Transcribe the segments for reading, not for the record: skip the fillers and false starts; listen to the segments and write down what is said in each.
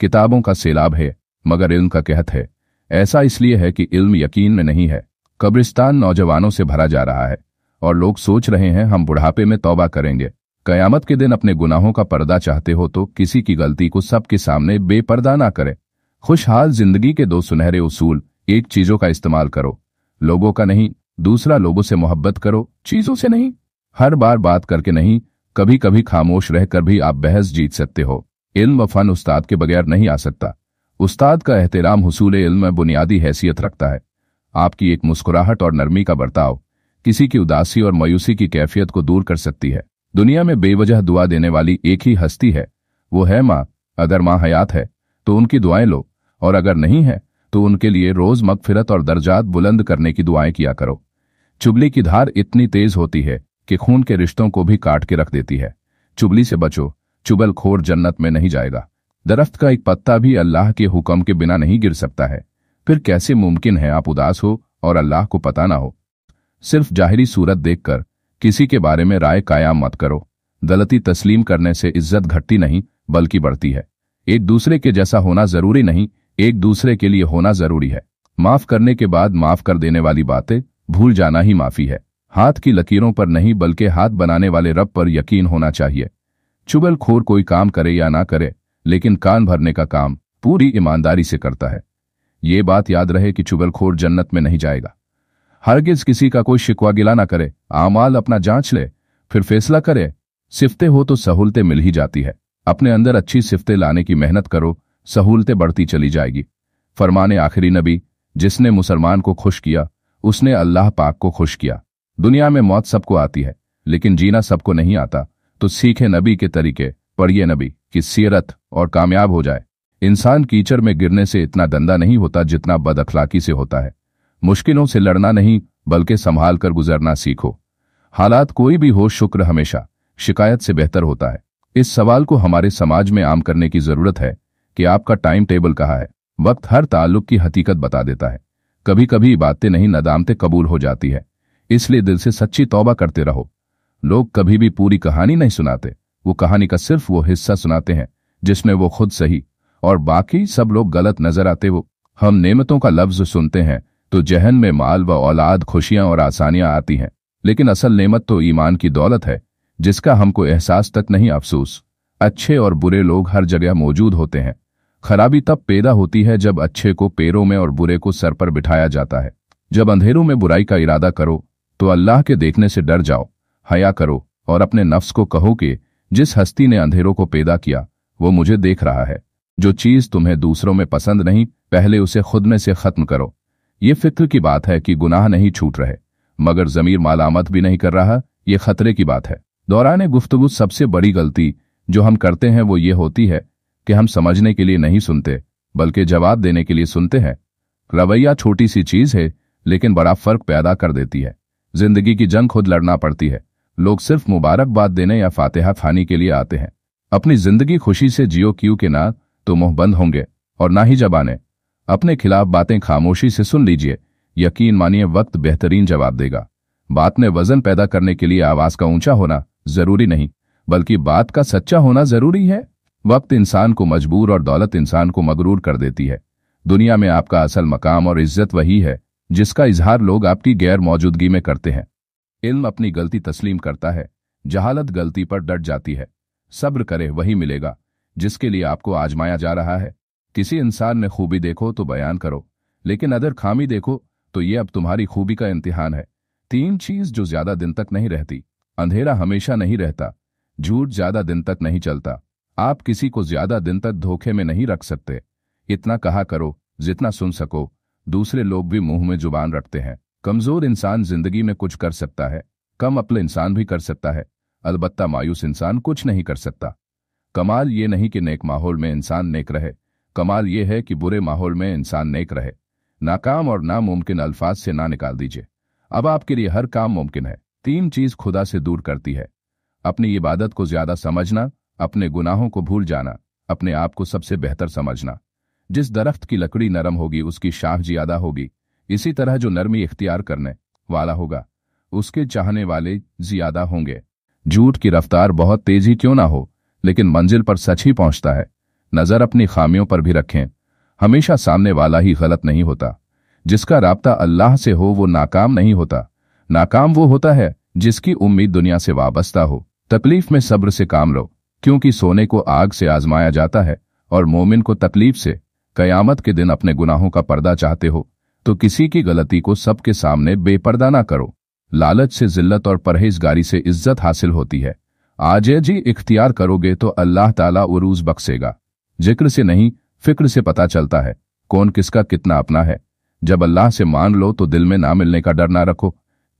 किताबों का सैलाब है मगर इल्म का कहत है। ऐसा इसलिए है कि इल्म यकीन में नहीं है। कब्रिस्तान नौजवानों से भरा जा रहा है और लोग सोच रहे हैं हम बुढ़ापे में तौबा करेंगे। कयामत के दिन अपने गुनाहों का पर्दा चाहते हो तो किसी की गलती को सबके सामने बेपर्दा ना करें। खुशहाल जिंदगी के 2 सुनहरे उसूल। एक, चीजों का इस्तेमाल करो, लोगों का नहीं। दूसरा, लोगों से मोहब्बत करो, चीजों से नहीं। हर बार बात करके नहीं, कभी कभी खामोश रहकर भी आप बहस जीत सकते हो। इल्म व फन उस्ताद के बगैर नहीं आ सकता। उस्ताद का एहतराम हुसूल इल्म में बुनियादी हैसियत रखता है। आपकी एक मुस्कुराहट और नरमी का बर्ताव किसी की उदासी और मायूसी की कैफियत को दूर कर सकती है। दुनिया में बेवजह दुआ देने वाली एक ही हस्ती है, वो है माँ। अगर माँ हयात है तो उनकी दुआएं लो, और अगर नहीं है तो उनके लिए रोज मगफिरत और दर्जात बुलंद करने की दुआएं किया करो। चुगली की धार इतनी तेज होती है कि खून के रिश्तों को भी काट के रख देती है। चुगली से बचो, चुगलखोर जन्नत में नहीं जाएगा। दरख्त का एक पत्ता भी अल्लाह के हुक्म के बिना नहीं गिर सकता है। फिर कैसे मुमकिन है आप उदास हो और अल्लाह को पता ना हो। सिर्फ जाहिरी सूरत देखकर किसी के बारे में राय कायम मत करो। गलती तस्लीम करने से इज्जत घटती नहीं बल्कि बढ़ती है। एक दूसरे के जैसा होना जरूरी नहीं, एक दूसरे के लिए होना जरूरी है। माफ करने के बाद माफ कर देने वाली बातें भूल जाना ही माफी है। हाथ की लकीरों पर नहीं बल्कि हाथ बनाने वाले रब पर यकीन होना चाहिए। चुगलखोर कोई काम करे या ना करे, लेकिन कान भरने का काम पूरी ईमानदारी से करता है। ये बात याद रहे कि चुगलखोर जन्नत में नहीं जाएगा। हरगिज किसी का कोई शिकवा गिला ना करे। आमाल अपना जांच ले, फिर फैसला करे। सिफ्ते हो तो सहूलतें मिल ही जाती है। अपने अंदर अच्छी सिफ्ते लाने की मेहनत करो, सहूलतें बढ़ती चली जाएगी। फरमाने आखिरी नबी, जिसने मुसलमान को खुश किया उसने अल्लाह पाक को खुश किया। दुनिया में मौत सबको आती है, लेकिन जीना सबको नहीं आता। तो सीखे नबी के तरीके, पढ़िए नबी की सीरत और कामयाब हो जाए। इंसान कीचड़ में गिरने से इतना गंदा नहीं होता जितना बदअखलाकी से होता है। मुश्किलों से लड़ना नहीं बल्कि संभाल कर गुजरना सीखो। हालात कोई भी हो, शुक्र हमेशा शिकायत से बेहतर होता है। इस सवाल को हमारे समाज में आम करने की जरूरत है कि आपका टाइम टेबल कहाँ है। वक्त हर ताल्लुक की हकीकत बता देता है। कभी कभी बातें नहीं, नदामतें कबूल हो जाती है। इसलिए दिल से सच्ची तौबा करते रहो। लोग कभी भी पूरी कहानी नहीं सुनाते, वो कहानी का सिर्फ वो हिस्सा सुनाते हैं जिसमें वो खुद सही और बाकी सब लोग गलत नजर आते। वो हम नेमतों का लफ्ज सुनते हैं तो जहन में माल व औलाद, खुशियां और आसानियां आती हैं, लेकिन असल नेमत तो ईमान की दौलत है जिसका हमको एहसास तक नहीं। अफसोस, अच्छे और बुरे लोग हर जगह मौजूद होते हैं। खराबी तब पैदा होती है जब अच्छे को पैरों में और बुरे को सर पर बिठाया जाता है। जब अंधेरों में बुराई का इरादा करो तो अल्लाह के देखने से डर जाओ, हया करो और अपने नफ्स को कहो कि जिस हस्ती ने अंधेरों को पैदा किया वो मुझे देख रहा है। जो चीज तुम्हें दूसरों में पसंद नहीं, पहले उसे खुद में से खत्म करो। ये फिक्र की बात है कि गुनाह नहीं छूट रहे मगर जमीर मालामत भी नहीं कर रहा, ये खतरे की बात है। दौरान गुफ्तगू सबसे बड़ी गलती जो हम करते हैं वो ये होती है कि हम समझने के लिए नहीं सुनते बल्कि जवाब देने के लिए सुनते हैं। रवैया छोटी सी चीज है लेकिन बड़ा फर्क पैदा कर देती है। जिंदगी की जंग खुद लड़ना पड़ती है। लोग सिर्फ मुबारकबाद देने या फातिहा खानी के लिए आते हैं। अपनी जिंदगी खुशी से जियो, क्यों के ना तो मुंह बंद होंगे और ना ही जबाने। अपने खिलाफ बातें खामोशी से सुन लीजिए, यकीन मानिए वक्त बेहतरीन जवाब देगा। बात में वजन पैदा करने के लिए आवाज का ऊंचा होना जरूरी नहीं बल्कि बात का सच्चा होना जरूरी है। वक्त इंसान को मजबूर और दौलत इंसान को मगरूर कर देती है। दुनिया में आपका असल मकाम और इज्जत वही है जिसका इजहार लोग आपकी गैर मौजूदगी में करते हैं। इल्म अपनी गलती तस्लीम करता है, जहालत गलती पर डट जाती है। सब्र करे, वही मिलेगा जिसके लिए आपको आजमाया जा रहा है। किसी इंसान में खूबी देखो तो बयान करो, लेकिन अगर खामी देखो तो ये अब तुम्हारी खूबी का इम्तिहान है। 3 चीज जो ज्यादा दिन तक नहीं रहती। अंधेरा हमेशा नहीं रहता, झूठ ज्यादा दिन तक नहीं चलता, आप किसी को ज्यादा दिन तक धोखे में नहीं रख सकते। इतना कहा करो जितना सुन सको। दूसरे लोग भी मुंह में जुबान रखते हैं। कमजोर इंसान जिंदगी में कुछ कर सकता है, कम अक्ल इंसान भी कर सकता है, अलबत्ता मायूस इंसान कुछ नहीं कर सकता। कमाल ये नहीं कि नेक माहौल में इंसान नेक रहे, कमाल ये है कि बुरे माहौल में इंसान नेक रहे। नाकाम और नामुमकिन अल्फाज से ना निकाल दीजिए। अब आपके लिए हर काम मुमकिन है। 3 चीज खुदा से दूर करती है। अपनी इबादत को ज्यादा समझना, अपने गुनाहों को भूल जाना, अपने आप को सबसे बेहतर समझना। जिस दरख्त की लकड़ी नरम होगी उसकी शाख ज्यादा होगी। इसी तरह जो नरमी इख्तियार करने वाला होगा उसके चाहने वाले ज्यादा होंगे। झूठ की रफ्तार बहुत तेजी क्यों ना हो, लेकिन मंजिल पर सच ही पहुंचता है। नजर अपनी खामियों पर भी रखें। हमेशा सामने वाला ही गलत नहीं होता। जिसका राब्ता अल्लाह से हो वो नाकाम नहीं होता। नाकाम वो होता है जिसकी उम्मीद दुनिया से वाबस्ता हो। तकलीफ में सब्र से काम लो, क्योंकि सोने को आग से आजमाया जाता है और मोमिन को तकलीफ से। कयामत के दिन अपने गुनाहों का पर्दा चाहते हो तो किसी की गलती को सबके सामने बेपर्दा ना करो। लालच से जिल्लत और परहेजगारी से इज्जत हासिल होती है। आजिज़ी इख्तियार करोगे तो अल्लाह ताला उरूज बख्शेगा। जिक्र से नहीं, फिक्र से पता चलता है कौन किसका कितना अपना है। जब अल्लाह से मान लो तो दिल में ना मिलने का डर ना रखो,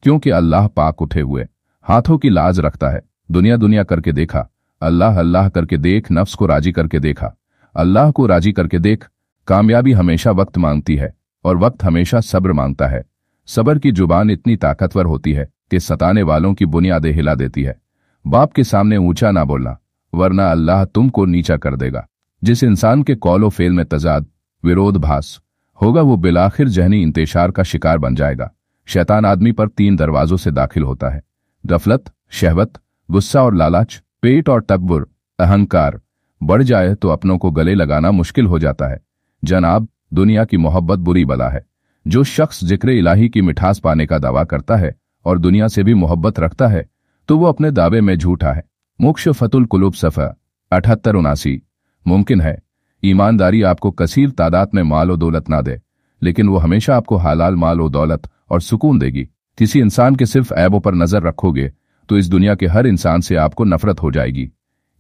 क्योंकि अल्लाह पाक उठे हुए हाथों की लाज रखता है। दुनिया दुनिया करके देखा, अल्लाह अल्लाह करके देख, नफ्स को राजी करके देखा, अल्लाह को राजी करके देख। कामयाबी हमेशा वक्त मांगती है और वक्त हमेशा सब्र मांगता है। सब्र की जुबान इतनी ताकतवर होती है कि सताने वालों की बुनियादें हिला देती है। बाप के सामने ऊंचा ना बोलना, वरना अल्लाह तुमको नीचा कर देगा। जिस इंसान के कौलो फेल में तजाद, विरोधभास होगा वो बिलाखिर जहनी इंतशार का शिकार बन जाएगा। शैतान आदमी पर 3 दरवाजों से दाखिल होता है: गफलत, शहवत, गुस्सा और लालच। पेट और तकब्बुर, अहंकार बढ़ जाए तो अपनों को गले लगाना मुश्किल हो जाता है। जनाब, दुनिया की मोहब्बत बुरी बला है। जो शख्स जिक्र इलाही की मिठास पाने का दावा करता है और दुनिया से भी मोहब्बत रखता है तो वो अपने दावे में झूठा है। मोक्ष फतुल कुलूब सफ़ा 78-79। मुमकिन है ईमानदारी आपको कसीर तादाद में माल और दौलत ना दे, लेकिन वो हमेशा आपको हलाल माल और दौलत और सुकून देगी। किसी इंसान के सिर्फ ऐबों पर नजर रखोगे तो इस दुनिया के हर इंसान से आपको नफरत हो जाएगी।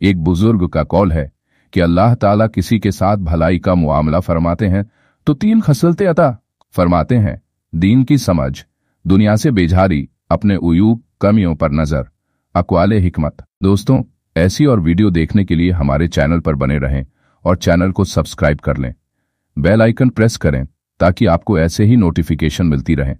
एक बुजुर्ग का कौल है कि अल्लाह ताला किसी के साथ भलाई का मुआमला फरमाते हैं तो 3 खसलतें अता फरमाते हैं: दीन की समझ, दुनिया से बेजारी, अपने उयूब कमियों पर नजर। अक़वाले हिकमत। दोस्तों, ऐसी और वीडियो देखने के लिए हमारे चैनल पर बने रहें और चैनल को सब्सक्राइब कर लें। बेल आइकन प्रेस करें ताकि आपको ऐसे ही नोटिफिकेशन मिलती रहें।